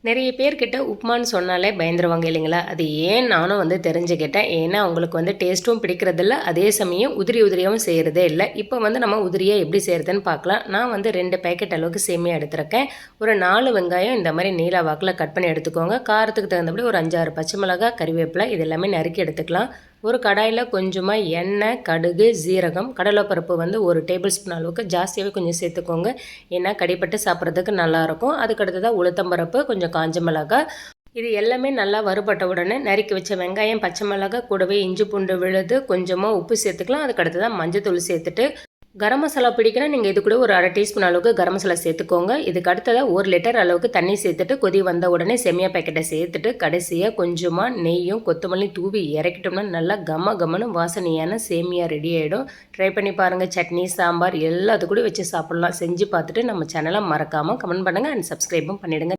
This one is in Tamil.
நிறைய பேர்கிட்ட உப்புமான்னு சொன்னாலே பயந்துருவாங்க இல்லைங்களா? அது ஏன் நானும் தெரிஞ்சுக்கிட்டேன். ஏன்னா, அவங்களுக்கு டேஸ்ட்டும் பிடிக்கிறதில்ல. அதே சமயம் உதிரி உதிரியாவும் செய்றதே இல்ல. இப்போ நம்ம உதிரியா எப்படி செய்றதுன்னு பார்க்கலாம். நான் 2 பேக்கெட் அளவுக்கு சேமியா எடுத்திருக்கேன். ஒரு 4 வெங்காயம் இந்த மாரி நீள வாக்குல கட் பண்ணி எடுத்துக்கோங்க. காரத்துக்கு தகுந்தபடி ஒரு 5, 6 பச்சை மிளகாய், கறிவேப்பிலை இது எல்லாமே நறுக்கி எடுத்துக்கலாம். ஒரு கடாயில கொஞ்சமா எண்ணெய், கடுகு, சீரகம், கடலைப்பருப்பு 1 டேபிள் ஸ்பூன் அளவுக்கு ஜாஸ்தியாவே கொஞ்சம் சேர்த்துக்கோங்க. ஏன்னா கடிப்பட்டு சாப்பிட்றதுக்கு நல்லாயிருக்கும். அதுக்கு அடுத்ததா உளுத்தம்பருப்பு, கொஞ்சம் காஞ்ச மிளகாய். இது எல்லாமே நல்லா வறுபட்ட உடனே நறுக்கி வச்ச வெங்காயம், பச்சை மிளகாய் கூடவே இஞ்சி பூண்டு விழுது, கொஞ்சமா உப்பு சேர்த்துக்கலாம். அதுக்கு அடுத்ததா மஞ்சத்தூள் சேர்த்துட்டு கரம் மசாலா பிடிக்குன்னா நீங்கள் இது கூட ஒரு 1/2 டீஸ்பூன் அளவுக்கு கரம் மசாலா சேர்த்துக்கோங்க. இதுக்கு அடுத்ததாக 1 லிட்டர் அளவுக்கு தண்ணி சேர்த்துட்டு கொதி வந்த உடனே செமியா பேக்கெட்டை சேர்த்துட்டு கடைசியாக கொஞ்சமாக நெய்யும் கொத்தமல்லி தூவி இறக்கிட்டோம்னா நல்லா கம கமன்னு வாசனையான சேமியா ரெடி ஆகிடும். ட்ரை பண்ணி பாருங்கள். சட்னி, சாம்பார் எல்லாத்து கூட வச்சு சாப்பிட்லாம். செஞ்சு பார்த்துட்டு நம்ம சேனலை மறக்காமல் கமெண்ட் பண்ணுங்கள் அண்ட் சப்ஸ்கிரைபும் பண்ணிவிடுங்க.